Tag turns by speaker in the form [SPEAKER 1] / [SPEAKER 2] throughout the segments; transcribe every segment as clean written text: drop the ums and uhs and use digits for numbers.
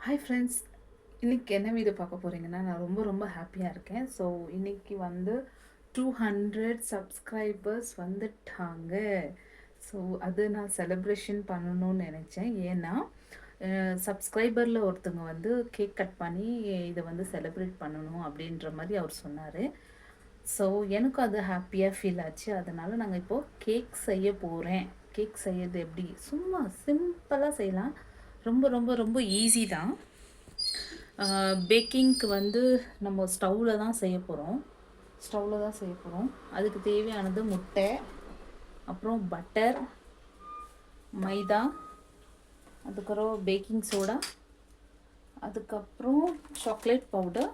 [SPEAKER 1] Hi friends, இன்றைக்கி என்ன video பார்க்க போகிறீங்கன்னா, நான் ரொம்ப ஹாப்பியாக இருக்கேன். ஸோ இன்றைக்கி வந்து 200 சப்ஸ்கிரைபர்ஸ் வந்துட்டாங்க. ஸோ அது நான் செலிப்ரேஷன் பண்ணணும்னு நினச்சேன். ஏன்னா சப்ஸ்கிரைபரில் ஒருத்தவங்க வந்து கேக் கட் பண்ணி இதை வந்து செலிப்ரேட் பண்ணணும் அப்படின்ற மாதிரி அவர் சொன்னார். ஸோ எனக்கும் அது ஹாப்பியாக ஃபீல் ஆச்சு. அதனால் நாங்கள் இப்போது கேக் செய்ய போகிறேன். கேக் செய்யறது எப்படி? சும்மா சிம்பிளாக செய்யலாம். ரொம்ப ஈஸி தான். பேக்கிங்க்கு வந்து நம்ம ஸ்டவ்வில் தான் செய்ய போகிறோம். அதுக்கு தேவையானது முட்டை, அப்புறம் பட்டர், மைதா, அதுக்கப்புறம் பேக்கிங் சோடா, அதுக்கப்புறம் சாக்லேட் பவுடர்.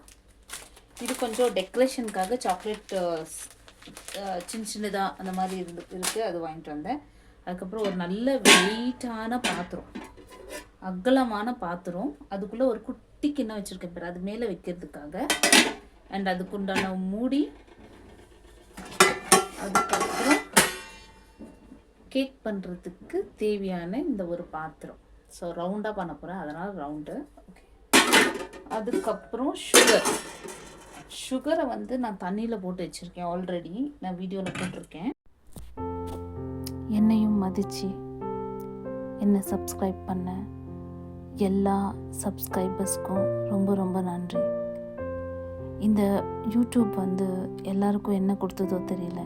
[SPEAKER 1] இது கொஞ்சம் டெக்கரேஷனுக்காக சாக்லேட் சின்னதாக அந்த மாதிரி இருக்குது, அது வாங்கிட்டு வந்தேன். அதுக்கப்புறம் ஒரு நல்ல வெயிட்டான பாத்திரம், அகலமான பாத்திரம், அதுக்குள்ளே ஒரு குட்டி கிண்ணம் வச்சுருக்கேன் பேர், அது மேலே வைக்கிறதுக்காக. அண்ட் அதுக்குண்டான மூடி, அதுக்கப்புறம் கேக் பண்ணுறதுக்கு தேவையான இந்த ஒரு பாத்திரம். ஸோ ரவுண்டாக பண்ண போகிறேன், அதனால் ரவுண்டு. ஓகே. அதுக்கப்புறம் சுகரை வந்து நான் தண்ணியில் போட்டு வச்சுருக்கேன். ஆல்ரெடி நான் வீடியோவில் போட்டிருக்கேன். என்னையும் மதித்து என்னை சப்ஸ்கிரைப் பண்ண எல்லா சப்ஸ்கிரைபர்ஸ்க்கும் ரொம்ப நன்றி. இந்த யூடியூப் வந்து எல்லாருக்கும் என்ன கொடுத்ததோ தெரியல.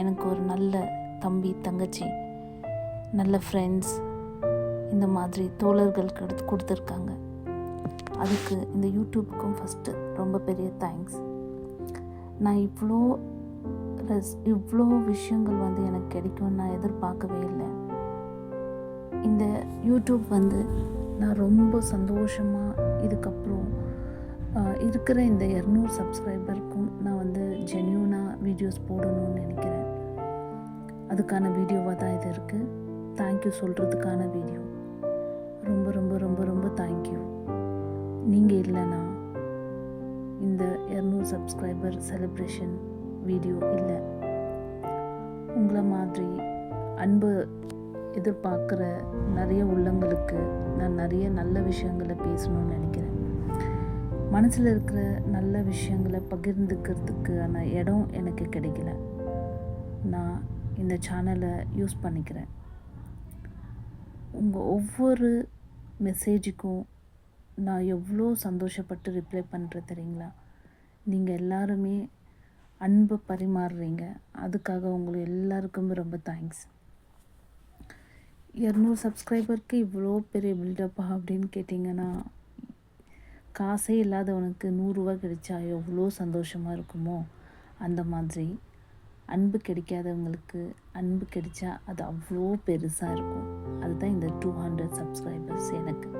[SPEAKER 1] எனக்கு ஒரு நல்ல தம்பி, தங்கச்சி, நல்ல ஃப்ரெண்ட்ஸ், இந்த மாதிரி தோழர்கள் கொடுத்துருக்காங்க. அதுக்கு இந்த யூடியூப்புக்கும் ஃபஸ்ட்டு ரொம்ப பெரிய தேங்க்ஸ். நான் இவ்வளோ விஷயங்கள் வந்து எனக்கு கிடைக்கும்னு நான் எதிர்பார்க்கவே இல்லை. இந்த யூடியூப் வந்து நான் ரொம்ப சந்தோஷமாக இதுக்கப்புறம் இருக்கிற இந்த 200 சப்ஸ்கிரைபருக்கும் நான் வந்து ஜென்யூனாக வீடியோஸ் போடணும்னு நினைக்கிறேன். அதுக்கான வீடியோவாக தான் இது இருக்குது. தேங்க்யூ சொல்கிறதுக்கான வீடியோ. ரொம்ப தேங்க்யூ. நீங்கள் இல்லைன்னா இந்த 200 சப்ஸ்கிரைபர் செலிப்ரேஷன் வீடியோ இல்லை. உங்களை மாதிரி அன்பு எதிர்பார்க்குற நிறைய உள்ளங்களுக்கு நான் நிறைய நல்ல விஷயங்களை பேசணும்னு நினைக்கிறேன். மனசில் இருக்கிற நல்ல விஷயங்களை பகிர்ந்துக்கிறதுக்கான இடம் எனக்கு கிடைக்கல. நான் இந்த சேனலை யூஸ் பண்ணிக்கிறேன். உங்கள் ஒவ்வொரு மெசேஜுக்கும் நான் எவ்வளோ சந்தோஷப்பட்டு ரிப்ளை பண்ணுறேன் தெரியுங்களா? நீங்கள் எல்லாருமே அன்பை பரிமாறுறீங்க. அதுக்காக உங்களுக்கு எல்லாருக்குமே ரொம்ப தேங்க்ஸ். 200 சப்ஸ்கிரைபருக்கு இவ்வளோ பெரிய பில்டப்பா அப்படின்னு கேட்டிங்கன்னா, காசே இல்லாதவனுக்கு 100 ரூபா கிடைச்சா எவ்வளோ சந்தோஷமாக இருக்குமோ, அந்த மாதிரி அன்பு கிடைக்காதவங்களுக்கு அன்பு கிடைச்சா அது அவ்வளோ பெருசாக இருக்கும். அதுதான் இந்த 200 சப்ஸ்கிரைபர்ஸ். எனக்கு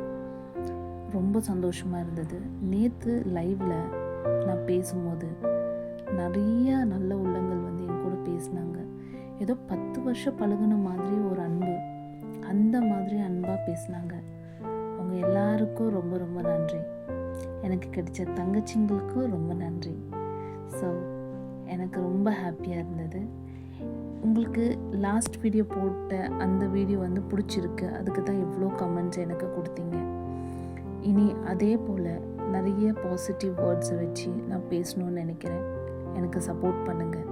[SPEAKER 1] ரொம்ப சந்தோஷமாக இருந்தது. நேற்று லைவில் நான் பேசும்போது நிறைய நல்ல உள்ளங்கள் வந்து என் கூட பேசினாங்க. ஏதோ 10 வருஷம் பழகுன மாதிரி ஒரு அன்பு, அந்த மாதிரி அன்பாக பேசினாங்க. அவங்க எல்லாருக்கும் ரொம்ப நன்றி. எனக்கு கிடைச்ச தங்கச்சிங்களுக்கும் ரொம்ப நன்றி. ஸோ எனக்கு ரொம்ப ஹாப்பியாக இருந்தது. உங்களுக்கு லாஸ்ட் வீடியோ போட்ட அந்த வீடியோ வந்து பிடிச்சிருக்கு, அதுக்கு தான் இவ்வளோ கமெண்ட்ஸ் எனக்கு கொடுத்தீங்க. இனி அதே போல் நிறைய பாசிட்டிவ் வேர்ட்ஸை வச்சு நான் பேசணும்னு நினைக்கிறேன். எனக்கு சப்போர்ட் பண்ணுங்கள்.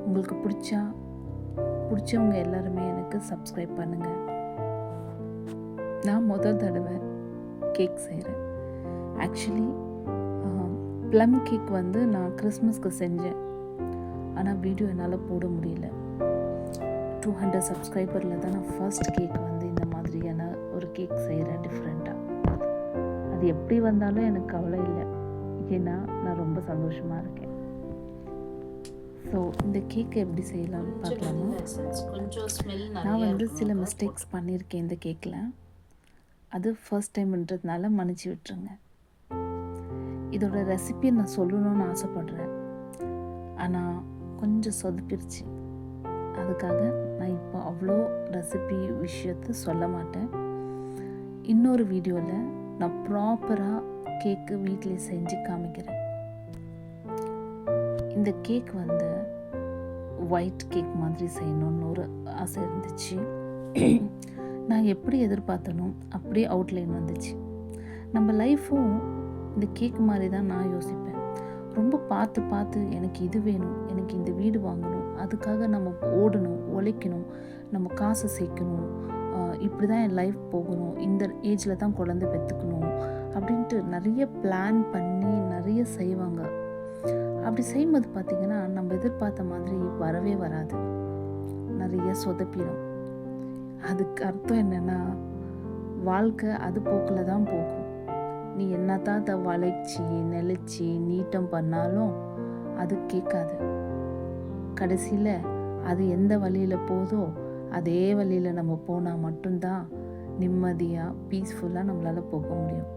[SPEAKER 1] உங்களுக்கு பிடிச்சவங்க எல்லாருமே எனக்கு சப்ஸ்கிரைப் பண்ணுங்கள். நான் முதல் தடவை கேக் செய்கிறேன். ஆக்சுவலி ப்ளம் கேக் வந்து நான் கிறிஸ்மஸ்க்கு செஞ்சேன். ஆனால் வீடியோ என்னால் போட முடியல. 200 சப்ஸ்கிரைபரில் தான் நான் ஃபர்ஸ்ட் கேக் வந்து இந்த மாதிரியான ஒரு கேக் செய்கிறேன் டிஃப்ரெண்ட்டாக. அது எப்படி வந்தாலும் எனக்கு கவலை இல்லை, ஏன்னா நான் ரொம்ப சந்தோஷமாக இருக்கேன். ஸோ இந்த கேக்கை எப்படி செய்யலாம்னு பார்க்கலாமா? நான் வந்து சில மிஸ்டேக்ஸ் பண்ணியிருக்கேன் இந்த கேக்கில். அது ஃபர்ஸ்ட் டைம்ன்றதுனால மன்னிச்சு விட்டுருங்க. இதோட ரெசிபியை நான் சொல்லணும்னு ஆசைப்படுறேன், ஆனால் கொஞ்சம் சொதப்பிடுச்சு. அதுக்காக நான் இப்போ அவ்வளோ ரெசிபி விஷயத்தை சொல்ல மாட்டேன். இன்னொரு வீடியோவில் நான் ப்ராப்பராக கேக்கு வீட்டிலே செஞ்சு காமிக்கிறேன். இந்த கேக் வந்து ஒயிட் கேக் மாதிரி செய்யணும்னு ஒரு ஆசை இருந்துச்சு. நான் எப்படி எதிர்பார்த்தனோ அப்படியே அவுட்லைன் வந்துச்சு. நம்ம லைஃப்பும் இந்த கேக் மாதிரி தான் நான் யோசிப்பேன். ரொம்ப பார்த்து பார்த்து எனக்கு இது வேணும், எனக்கு இந்த வீடு வாங்கணும், அதுக்காக நம்ம ஓடணும், உழைக்கணும், நம்ம காசு சேர்க்கணும், இப்படி தான் என் லைஃப் போகணும், இந்த ஏஜில் தான் குழந்தை பெற்றுக்கணும் அப்படின்ட்டு நிறைய பிளான் பண்ணி நிறைய செய்வாங்க. அப்படி செய்யும்போது பார்த்திங்கன்னா நம்ம எதிர்பார்த்த மாதிரி வரவே வராது, நிறைய சொதப்பிடும். அதுக்கு அர்த்தம் என்னென்னா, வாழ்க்கை அது போக்கில் தான் போகும். நீ என்னத்தான் அதை வளைச்சி நெளிச்சி நீட்டம் பண்ணாலும் அது கேட்காது. கடைசியில் அது எந்த வழியில் போதோ அதே வழியில் நம்ம போனால் மட்டும்தான் நிம்மதியாக பீஸ்ஃபுல்லாக நம்மளால் போக முடியும்.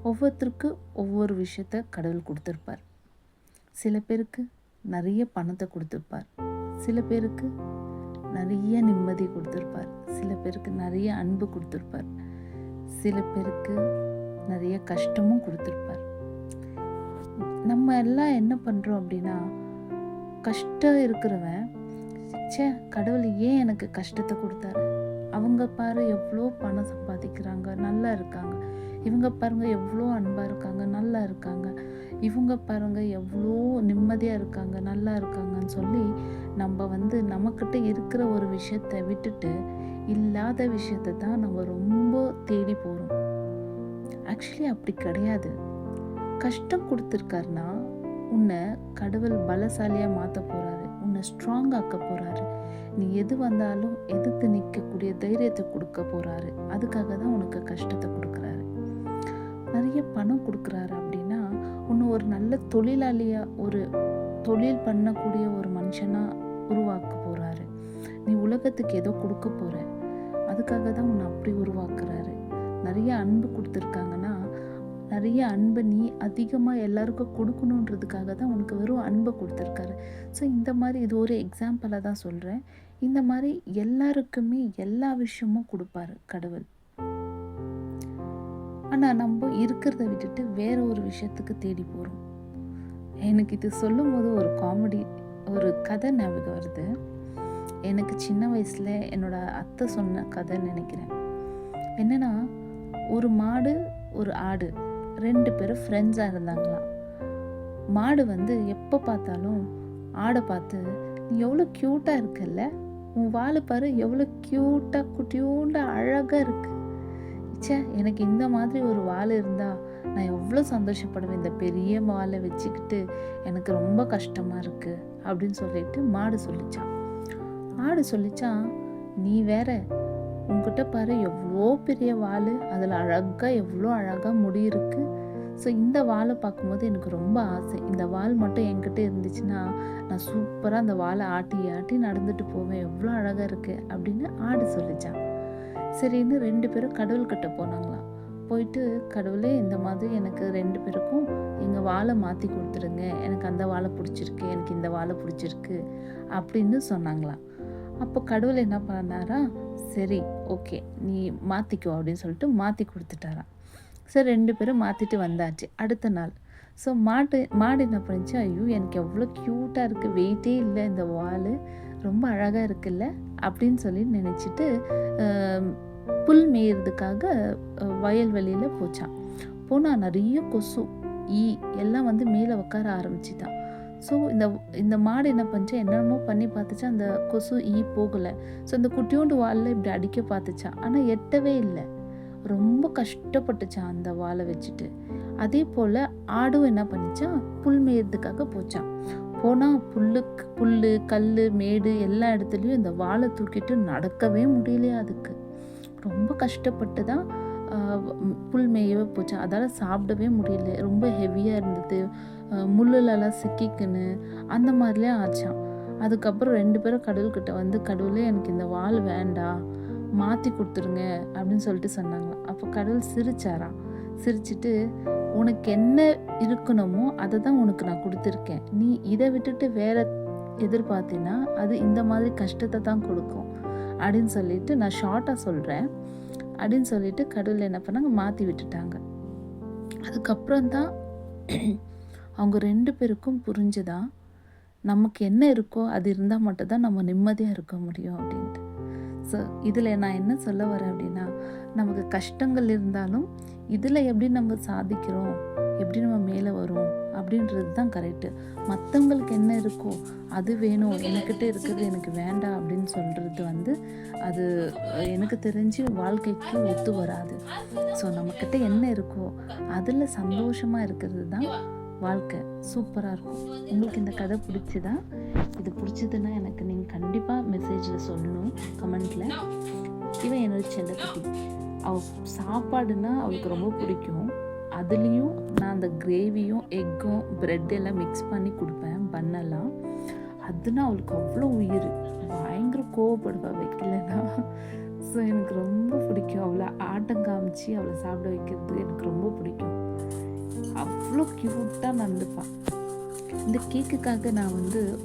[SPEAKER 1] ஒவ்வொருத்தருக்கு ஒவ்வொரு விஷயத்த கடவுள் கொடுத்துருப்பார். சில பேருக்கு நிறைய பணத்தை கொடுத்துருப்பார், சில பேருக்கு நிறைய நிம்மதி கொடுத்துருப்பார், சில பேருக்கு நிறைய அன்பு கொடுத்துருப்பார், சில பேருக்கு நிறைய கஷ்டமும் கொடுத்துருப்பார். நம்ம எல்லாம் என்ன பண்ணுறோம் அப்படின்னா, கஷ்டம் இருக்கிறவன் கடவுள் ஏன் எனக்கு கஷ்டத்தை கொடுத்தாரு, அவங்க பாரு எவ்வளோ பணம் சம்பாதிக்கிறாங்க, நல்லா இருக்காங்க, இவங்க பாருங்க எவ்வளோ அன்பாக இருக்காங்க, நல்லா இருக்காங்க, இவங்க பாருங்க எவ்வளோ நிம்மதியாக இருக்காங்க, நல்லா இருக்காங்கன்னு சொல்லி நம்ம நம்மக்கிட்ட இருக்கிற ஒரு விஷயத்தை விட்டுட்டு இல்லாத விஷயத்தை தான் நம்ம ரொம்ப தேடி போகிறோம். ஆக்சுவலி அப்படி கிடையாது. கஷ்டம் கொடுத்துருக்காருன்னா உன்னை கடவுள் பலசாலியாக மாற்ற போகிறாரு, உன்னை ஸ்ட்ராங் ஆக்க போகிறாரு, நீ எது வந்தாலும் எதிர்த்து நிற்கக்கூடிய தைரியத்தை கொடுக்க போகிறாரு. அதுக்காக தான் உனக்கு கஷ்டத்தை கொடுக்குறாரு. நிறைய பணம் கொடுக்குறாரு அப்படின்னா உன்னை ஒரு நல்ல தொழிலாளியாக, ஒரு தொழில் பண்ணக்கூடிய ஒரு மனுஷனாக உருவாக்க போகிறாரு. நீ உலகத்துக்கு ஏதோ கொடுக்க போகிற, அதுக்காக தான் உன்னை அப்படி உருவாக்குறாரு. நிறைய அன்பு கொடுத்துருக்காங்கன்னா நிறைய அன்பை நீ அதிகமாக எல்லாருக்கும் கொடுக்கணுன்றதுக்காக தான் உனக்கு வெறும் அன்பை கொடுத்துருக்காரு. ஸோ இந்த மாதிரி இது ஒரு எக்ஸாம்பிளாக தான் சொல்கிறேன். இந்த மாதிரி எல்லாருக்குமே எல்லா விஷயமும் கொடுப்பாரு கடவுள். ஆனால் நம்ம இருக்கிறத விட்டுட்டு வேற ஒரு விஷயத்துக்கு தேடி போகிறோம். எனக்கு இது சொல்லும் போது ஒரு காமெடி, ஒரு கதை ஞாபகம் வருது. எனக்கு சின்ன வயசில் என்னோட அத்தை சொன்ன கதைன்னு நினைக்கிறேன். என்னென்னா, ஒரு மாடு ஒரு ஆடு 2 பேரும் ஃப்ரெண்ட்ஸாக இருந்தாங்களாம். மாடு எப்போ பார்த்தாலும் ஆடை பார்த்து, நீ எவ்வளோ க்யூட்டாக இருக்குல்ல, உன் வால் பாரு எவ்வளோ க்யூட்டாக குட்டியூண்டா அழகாக இருக்கு, எனக்கு இந்த மாதிரி ஒரு வால் இருந்தால் நான் எவ்வளோ சந்தோஷப்படுவேன், இந்த பெரிய வாலை வச்சுக்கிட்டு எனக்கு ரொம்ப கஷ்டமாக இருக்குது அப்படின்னு சொல்லிட்டு மாடு சொல்லிச்சான். ஆடு சொல்லிச்சான், நீ வேற, உங்ககிட்ட பாரு எவ்வளோ பெரிய வால், அதில் அழகாக எவ்வளோ அழகாக முடி இருக்குது. ஸோ இந்த வாலை பார்க்கும்போது எனக்கு ரொம்ப ஆசை, இந்த வால் மட்டும் என்கிட்ட இருந்துச்சுன்னா நான் சூப்பராக அந்த வாலை ஆட்டி ஆட்டி நடந்துட்டு போவேன், எவ்வளோ அழகாக இருக்குது அப்படின்னு ஆடு சொல்லிச்சான். சரின்னு 2 பேரும் கடவுள்கிட்ட போனாங்களாம். போயிட்டு, கடவுளே இந்த மாதிரி எனக்கு 2 பேருக்கும் எங்கள் வாலை மாற்றி கொடுத்துருங்க, எனக்கு அந்த வாலை பிடிச்சிருக்கு, எனக்கு இந்த வாலை பிடிச்சிருக்கு அப்படின்னு சொன்னாங்களாம். அப்போ கடவுள் என்ன பண்ணாரா, சரி ஓகே நீ மாற்றிக்கோ அப்படின்னு சொல்லிட்டு மாற்றி கொடுத்துட்டாராம். சரி 2 பேரும் மாற்றிட்டு வந்தாச்சு. அடுத்த நாள் மாடு என்ன பண்ணிச்சு, ஐயோ எனக்கு எவ்வளோ க்யூட்டாக இருக்குது, வெயிட்டே இல்லை இந்த வால், ரொம்ப அழகாக இருக்குல்ல அப்படின்னு சொல்லி நினச்சிட்டு புல் மேயறதுக்காக வயல்வெளியில் போச்சான். போனால் நிறைய கொசு ஈ எல்லாம் மேலே உட்கார ஆரம்பிச்சுதான். ஸோ இந்த மாடு என்ன பண்ணிச்சா, என்னென்னமோ பண்ணி பார்த்துச்சா, அந்த கொசு ஈ போகலை. ஸோ இந்த குட்டியோண்டு வாலில் இப்படி அடிக்க பார்த்துச்சா, ஆனால் எட்டவே இல்லை. ரொம்ப கஷ்டப்பட்டுச்சான் அந்த வாலை வச்சுட்டு. அதே போல் ஆடும் என்ன பண்ணிச்சா, புல் மேயறதுக்காக போச்சான். போனால் புல் கல் மேடு எல்லா இடத்துலையும் இந்த வாலை தூக்கிட்டு நடக்கவே முடியலையா அதுக்கு. ரொம்ப கஷ்டப்பட்டு தான் புல் மேயவே போச்சான். அதால் சாப்பிடவே முடியல, ரொம்ப ஹெவியாக இருந்தது, முள்ளுலலாம் சிக்கிக்குன்னு அந்த மாதிரிலாம் ஆச்சான். அதுக்கப்புறம் 2 பேரும் கடவுள்கிட்ட கடவுளே எனக்கு இந்த வால் வேண்டாம், மாற்றி கொடுத்துருங்க அப்படின்னு சொல்லிட்டு சொன்னாங்க. அப்போ கடவுள் சிரிச்சாராம். சிரிச்சிட்டு, உனக்கு என்ன இருக்கணுமோ அதை தான் உனக்கு நான் கொடுத்துருக்கேன், நீ இதை விட்டுட்டு வேற எதிர்பார்த்தினா அது இந்த மாதிரி கஷ்டத்தை தான் கொடுக்கும் அப்படின்னு சொல்லிட்டு, நான் ஷார்ட்டாக சொல்கிறேன் அப்படின்னு சொல்லிட்டு கடவுள் என்ன பண்ணாங்க, மாற்றி விட்டுட்டாங்க. அதுக்கப்புறம் தான் அவங்க 2 பேருக்கும் புரிஞ்சுதான், நமக்கு என்ன இருக்கோ அது இருந்தால் மட்டும்தான் நம்ம நிம்மதியாக இருக்க முடியும் அப்படின்ட்டு. ஸோ இதில் நான் என்ன சொல்ல வரேன் அப்படின்னா, நமக்கு கஷ்டங்கள் இருந்தாலும் இதில் எப்படி நம்ம சாதிக்கிறோம், எப்படி நம்ம மேலே வரோம் அப்படின்றது தான் கரெக்டு. மற்றவங்களுக்கு என்ன இருக்கோ அது வேணும், என்கிட்ட இருக்கிறது எனக்கு வேண்டாம் அப்படின்னு சொல்கிறது அது எனக்கு தெரிஞ்சு வாழ்க்கைக்கு ஒத்து வராது. ஸோ நம்மக்கிட்ட என்ன இருக்கோ அதில் சந்தோஷமாக இருக்கிறது தான் வாழ்க்கை சூப்பராக இருக்கும். உங்களுக்கு இந்த கதை பிடிச்சதா? இது பிடிச்சதுன்னா எனக்கு நீங்கள் கண்டிப்பாக மெசேஜில் சொல்லணும், கமெண்ட்டில். இவன் என்னோட செல்லக்குட்டி. அவள் சாப்பாடுனா அவளுக்கு ரொம்ப பிடிக்கும். அதுலேயும் நான் அந்த கிரேவியும் எக்கும் ப்ரெட்டெல்லாம் மிக்ஸ் பண்ணி கொடுப்பேன், பன்னெல்லாம். அதுனா அவளுக்கு அவ்வளோ உயிர். பயங்கர கோவப்படுவாள் வைக்கலன்னா. ஸோ எனக்கு ரொம்ப பிடிக்கும். அவளை ஆட்டம் காமிச்சு அவளை சாப்பிட வைக்கிறது எனக்கு ரொம்ப பிடிக்கும். அவ்வளோ க்யூட்டாக நடந்துப்பாள். இந்த கேக்குக்காக நான்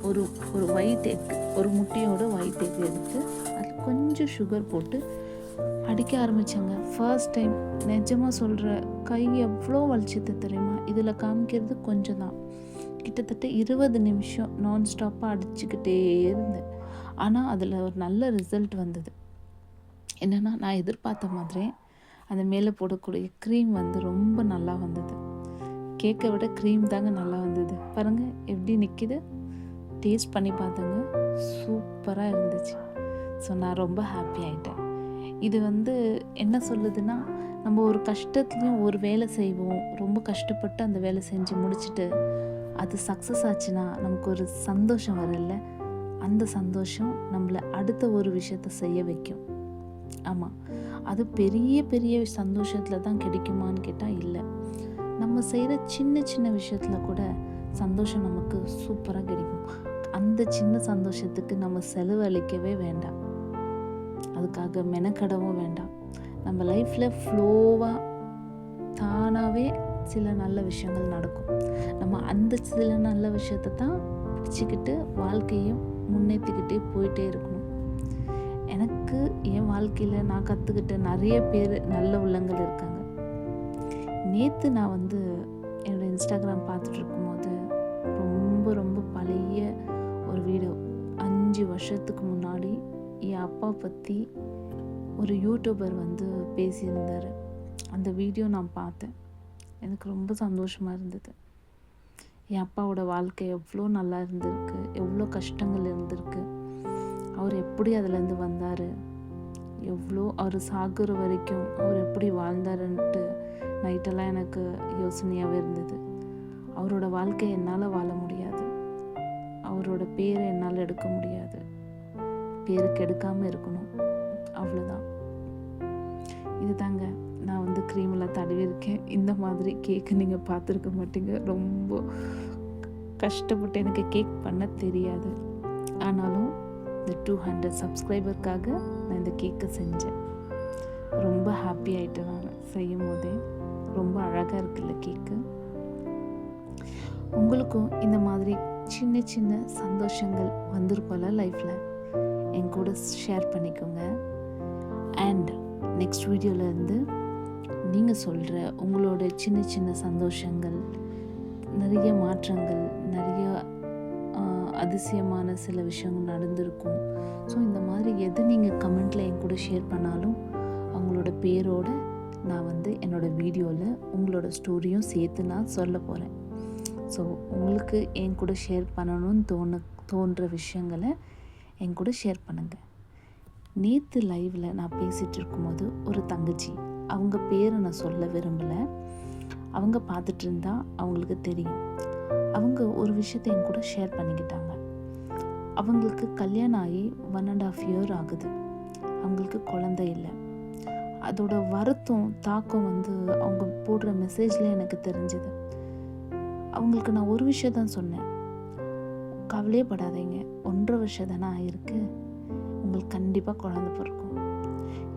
[SPEAKER 1] ஒரு ஒயிட் எக், ஒரு முட்டையோட ஒயிட் எக் எடுத்து அதில் கொஞ்சம் சுகர் போட்டு அடிக்க ஆரம்பித்தாங்க. ஃபர்ஸ்ட் டைம் நிஜமாக சொல்கிற, கை எவ்வளோ வலிச்சது தெரியுமா? இதில் காமிக்கிறது கொஞ்சம் தான். கிட்டத்தட்ட 20 நிமிஷம் நான் ஸ்டாப்பாக அடிச்சுக்கிட்டே இருந்தேன். ஆனால் அதில் ஒரு நல்ல ரிசல்ட் வந்தது. என்னென்னா, நான் எதிர்பார்த்த மாதிரி அந்த மேலே போடக்கூடிய க்ரீம் ரொம்ப நல்லா வந்தது. கேக்கை விட க்ரீம் தாங்க நல்லா வந்தது. பாருங்கள் எப்படி நிற்கிது. டேஸ்ட் பண்ணி பார்த்தேங்க, சூப்பராக இருந்துச்சு. ஸோ நான் ரொம்ப ஹாப்பி ஆகிட்டேன். இது என்ன சொல்லுதுன்னா, நம்ம ஒரு கஷ்டத்துலேயும் ஒரு வேலை செய்வோம், ரொம்ப கஷ்டப்பட்டு அந்த வேலை செஞ்சு முடிச்சுட்டு அது சக்ஸஸ் ஆச்சுன்னா நமக்கு ஒரு சந்தோஷம் வரல. அந்த சந்தோஷம் நம்மளை அடுத்த ஒரு விஷயத்த செய்ய வைக்கும். ஆமாம், அது பெரிய பெரிய சந்தோஷத்தில் தான் கிடைக்குமான்னு கேட்டால் இல்லை. நம்ம செய்கிற சின்ன சின்ன விஷயத்தில் கூட சந்தோஷம் நமக்கு சூப்பராக கிடைக்கும். அந்த சின்ன சந்தோஷத்துக்கு நம்ம செலவழிக்கவே வேண்டாம், அதுக்காக மெனக்கடவும் வேண்டாம். நம்ம லைஃப்பில் ஃப்ளோவாக தானாகவே சில நல்ல விஷயங்கள் நடக்கும். நம்ம அந்த சில நல்ல விஷயத்தை தான் பிடிச்சிக்கிட்டு வாழ்க்கையும் முன்னேற்றிக்கிட்டே போயிட்டே இருக்கணும். எனக்கு என் வாழ்க்கையில் நான் கற்றுக்கிட்ட நிறைய பேர் நல்ல உள்ளங்கள் இருக்காங்க. நேற்று நான் என்னோடய இன்ஸ்டாகிராம் பார்த்துட்டு இருக்கும்போது ரொம்ப ரொம்ப பழைய ஒரு வீடியோ, 5 வருஷத்துக்கு முன்னாடி என் அப்பா பற்றி ஒரு யூடியூபர் பேசியிருந்தார். அந்த வீடியோ நான் பார்த்தேன். எனக்கு ரொம்ப சந்தோஷமாக இருந்தது. என் அப்பாவோட வாழ்க்கை எவ்வளோ நல்லா இருந்திருக்கு, எவ்வளோ கஷ்டங்கள் இருந்திருக்கு, அவர் எப்படி அதுலேருந்து வந்தார், எவ்வளோ அவர் சாகுற வரைக்கும் அவர் எப்படி வாழ்ந்தாருன்ட்டு நைட்டெல்லாம் எனக்கு யோசனையாகவே இருந்தது. அவரோட வாழ்க்கை என்னால் வாழ முடியாது, அவரோட பேரை என்னால் எடுக்க முடியாது, பேருக்கு எடுக்காமல் இருக்கணும், அவ்வளோதான். இது தாங்க நான் க்ரீமெல்லாம் தடவிருக்கேன். இந்த மாதிரி கேக்கு நீங்கள் பார்த்துருக்க மாட்டீங்க. ரொம்ப கஷ்டப்பட்டு எனக்கு கேக் பண்ண தெரியாது. ஆனாலும் இந்த 200 சப்ஸ்கிரைபருக்காக நான் இந்த கேக்கை செஞ்சேன். ரொம்ப ஹாப்பி ஆகிட்டேன் நான் செய்யும் போதே. ரொம்ப அழகாக இருக்குல்ல கேக்கு. உங்களுக்கும் இந்த மாதிரி சின்ன சின்ன சந்தோஷங்கள் வந்திருப்போம்ல லைஃப்பில், என் கூட ஷேர் பண்ணிக்கோங்க. அண்ட் நெக்ஸ்ட் வீடியோவிலேருந்து நீங்கள் சொல்கிற உங்களோட சின்ன சின்ன சந்தோஷங்கள், நிறைய மாற்றங்கள், நிறைய அதிசயமான சில விஷயங்கள் நடந்திருக்கும். ஸோ இந்த மாதிரி எது நீங்கள் கமெண்ட்டில் என் கூட ஷேர் பண்ணாலும் அவங்களோட பேரோடு நான் என்னோடய வீடியோவில் உங்களோட ஸ்டோரியும் சேர்த்து நான் சொல்ல போகிறேன். ஸோ உங்களுக்கு என் கூட ஷேர் பண்ணணும்னு தோன்ற விஷயங்களை என் கூட ஷேர் பண்ணுங்கள். நேற்று லைவில் நான் பேசிகிட்டு இருக்கும்போது ஒரு தங்கச்சி, அவங்க பேரை நான் சொல்ல விரும்பலை, அவங்க பார்த்துட்டு இருந்தா அவங்களுக்கு தெரியும். அவங்க ஒரு விஷயத்தை என் கூட ஷேர் பண்ணிக்கிட்டாங்க. அவங்களுக்கு கல்யாணம் ஆகி 1.5 year ஆகுது. அவங்களுக்கு குழந்தை இல்லை. அதோட வருத்தம் தாக்கம் அவங்க போடுற மெசேஜில் எனக்கு தெரிஞ்சது. அவங்களுக்கு நான் ஒரு விஷயம் தான் சொன்னேன், கவலையே படாதீங்க, 1.5 வருஷம் தானே ஆகிருக்கு, உங்களுக்கு கண்டிப்பாக குழந்தை பிறக்கும்.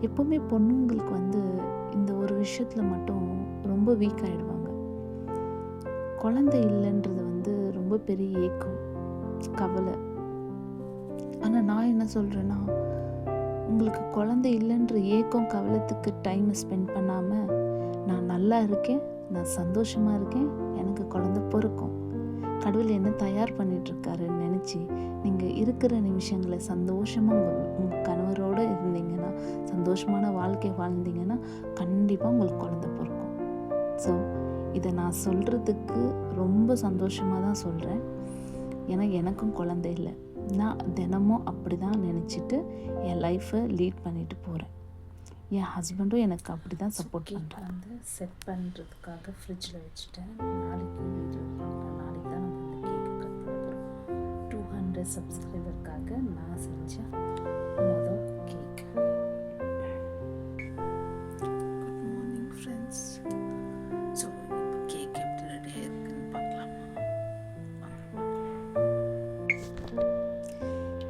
[SPEAKER 1] எப்போவுமே பொண்ணுங்களுக்கு இந்த ஒரு விஷயத்தில் மட்டும் ரொம்ப வீக் ஆகிடுவாங்க. குழந்தை இல்லைன்றது ரொம்ப பெரிய ஏக்கம், கவலை. ஆனால் நான் என்ன சொல்கிறேன்னா, உங்களுக்கு குழந்தை இல்லைன்ற ஏக்கம் கவலத்துக்கு டைமை ஸ்பெண்ட் பண்ணாமல், நான் நல்லா இருக்கேன், நான் சந்தோஷமாக இருக்கேன், எனக்கு குழந்தை பிறக்கும், கடவுள் என்ன தயார் பண்ணிகிட்ருக்காருன்னு நினச்சி நீங்கள் இருக்கிற நிமிஷங்களை சந்தோஷமாக உங்கள் கணவரோடு இருந்தீங்கன்னா, சந்தோஷமான வாழ்க்கை வாழ்ந்தீங்கன்னா கண்டிப்பாக உங்களுக்கு குழந்தை பிறக்கும். ஸோ இதை நான் சொல்கிறதுக்கு ரொம்ப சந்தோஷமாக தான் சொல்கிறேன். ஏன்னா எனக்கும் குழந்தை இல்லை. நான் தினமும் அப்படி தான் நினச்சிட்டு என் லைஃப்பை லீட் பண்ணிட்டு போகிறேன். என் ஹஸ்பண்டும் எனக்கு அப்படி தான் சப்போர்ட் பண்ணுறாங்க. வந்து செட் பண்ணுறதுக்காக ஃப்ரிட்ஜில் வச்சுட்டேன். நாளைக்கு வீடியோ பண்ணுறேன். நாளைக்கு தான் நம்ம இந்த கேக்கு கட் பண்ண போகிறோம். 200 சப்ஸ்கிரைபருக்காக நான் செஞ்ச மொதல் cake. Good morning friends. So இப்போ கேக் எப்படி ரெடியாக இருக்குன்னு பார்க்கலாமா?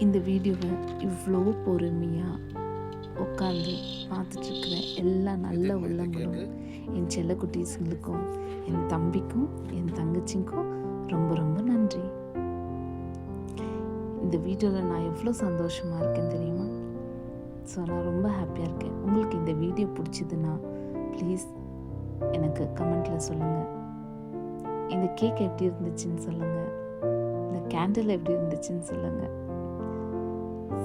[SPEAKER 1] இந்த வீடியோவை இவ்வளோ பொறுமையாக உட்காந்து பார்த்துட்ருக்குற எல்லா நல்ல உள்ளங்களும் என் செல்லக்குட்டீஸுங்களுக்கும் என் தம்பிக்கும் என் தங்கச்சிக்கும் ரொம்ப ரொம்ப நன்றி. இந்த வீடியோவில் நான் எவ்வளோ சந்தோஷமாக இருக்கேன் தெரியுமா? ஸோ நான் ரொம்ப ஹாப்பியாக இருக்கேன். உங்களுக்கு இந்த வீடியோ பிடிச்சதுன்னா ப்ளீஸ் எனக்கு கமெண்ட்டில் சொல்லுங்கள். இந்த கேக் எப்படி இருந்துச்சுன்னு சொல்லுங்கள். இந்த கேண்டில் எப்படி இருந்துச்சுன்னு சொல்லுங்கள்.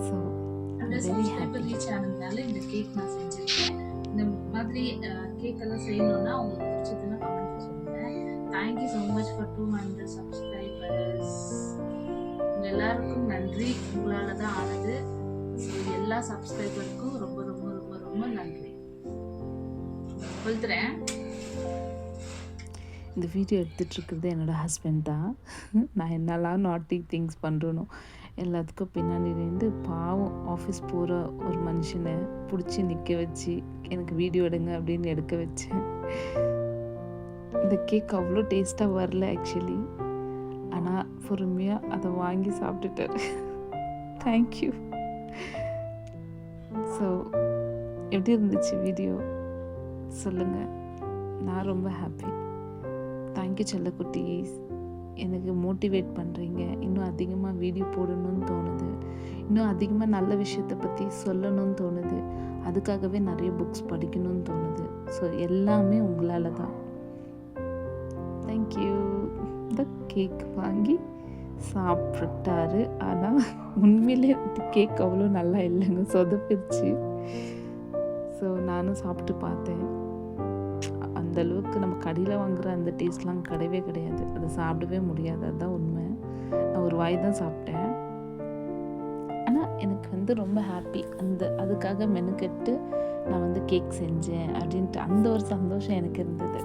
[SPEAKER 1] ஸோ
[SPEAKER 2] சேனல்னால இந்த கேக் நான் செஞ்சிருக்கேன். இந்த மாதிரி கேக் எல்லாம் செய்யணும்னா உங்களுக்கு பிடிச்சதுன்னா கமெண்ட்ல சொல்லுங்க. Thank you so much for 200 subscribers. உங்க எல்லாருக்கும் நன்றி. உங்களால தான் ஆனது. எல்லா சப்ஸ்கிரைபருக்கும் ரொம்ப ரொம்ப ரொம்ப ரொம்ப நன்றி சொல்கிறேன்.
[SPEAKER 1] இந்த வீடியோ எடுத்துகிட்ருக்கிறது என்னோடய ஹஸ்பண்ட் தான். நான் என்னெல்லாம் நாட்டி திங்ஸ் பண்ணுறனோ எல்லாத்துக்கும் பின்னாடி நின்று பாவம் ஆஃபீஸ் போகிற ஒரு மனுஷனை பிடிச்சி நிற்க வச்சு எனக்கு வீடியோ எடுங்க அப்படின்னு எடுக்க வச்சேன். இந்த கேக் அவ்வளோ டேஸ்ட்டாக வரல ஆக்சுவலி. ஆனால் பொறுமையாக அதை வாங்கி சாப்பிட்டுட்டார். தேங்க்யூ. ஸோ எப்படி இருந்துச்சு வீடியோ சொல்லுங்கள். நான் ரொம்ப ஹாப்பி. தேங்க்யூ செல்லக்குட்டீஸ். எனக்கு மோட்டிவேட் பண்ணுறீங்க. இன்னும் அதிகமாக வீடியோ போடணும்னு தோணுது. இன்னும் அதிகமாக நல்ல விஷயத்தை பற்றி சொல்லணும்னு தோணுது. அதுக்காகவே நிறைய புக்ஸ் படிக்கணும்னு தோணுது. ஸோ எல்லாமே உங்களால் தான். தேங்க்யூ. இந்த கேக் வாங்கி சாப்பிட்டாரு. ஆனால் உண்மையிலே கேக் அவ்வளோ நல்லா இல்லைங்க, சொதப்பிருச்சு. ஸோ நானும் சாப்பிட்டு பார்த்தேன். அந்தளவுக்கு நம்ம கடையில் வாங்குகிற அந்த டேஸ்ட்லாம் கிடையவே கிடையாது. அதை சாப்பிடவே முடியாது. அதுதான் உண்மை. நான் ஒரு வாய் தான் சாப்பிட்டேன். ஆனால் எனக்கு வந்து ரொம்ப ஹாப்பி. அதுக்காக மெனுக்கெட்டு நான் வந்து கேக் செஞ்சேன் அப்படின்ட்டு அந்த ஒரு சந்தோஷம் எனக்கு இருந்தது.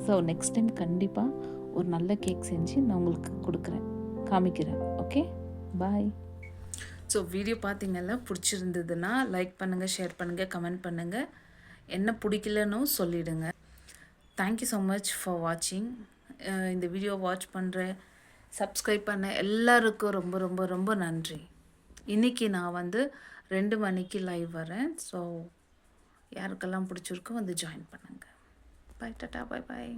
[SPEAKER 1] ஸோ நெக்ஸ்ட் டைம் கண்டிப்பாக ஒரு நல்ல கேக் செஞ்சு நான் உங்களுக்கு கொடுக்குறேன், காமிக்கிறேன். ஓகே, பாய். ஸோ வீடியோ பார்த்தீங்கல்ல, பிடிச்சிருந்ததுன்னா லைக் பண்ணுங்கள், ஷேர் பண்ணுங்கள், கமெண்ட் பண்ணுங்கள். என்ன பிடிக்கலன்னு சொல்லிவிடுங்க. தேங்க்யூ ஸோ மச் ஃபார் வாட்சிங். இந்த வீடியோ வாட்ச் பண்ணுற, சப்ஸ்கிரைப் பண்ண எல்லாருக்கும் ரொம்ப ரொம்ப ரொம்ப நன்றி. இன்றைக்கி நான் வந்து 2 மணிக்கு லைவ் வரேன். ஸோ யாருக்கெல்லாம் பிடிச்சிருக்கோ வந்து ஜாயின் பண்ணுங்கள். பாய், டாட்டா, பாய் பாய்.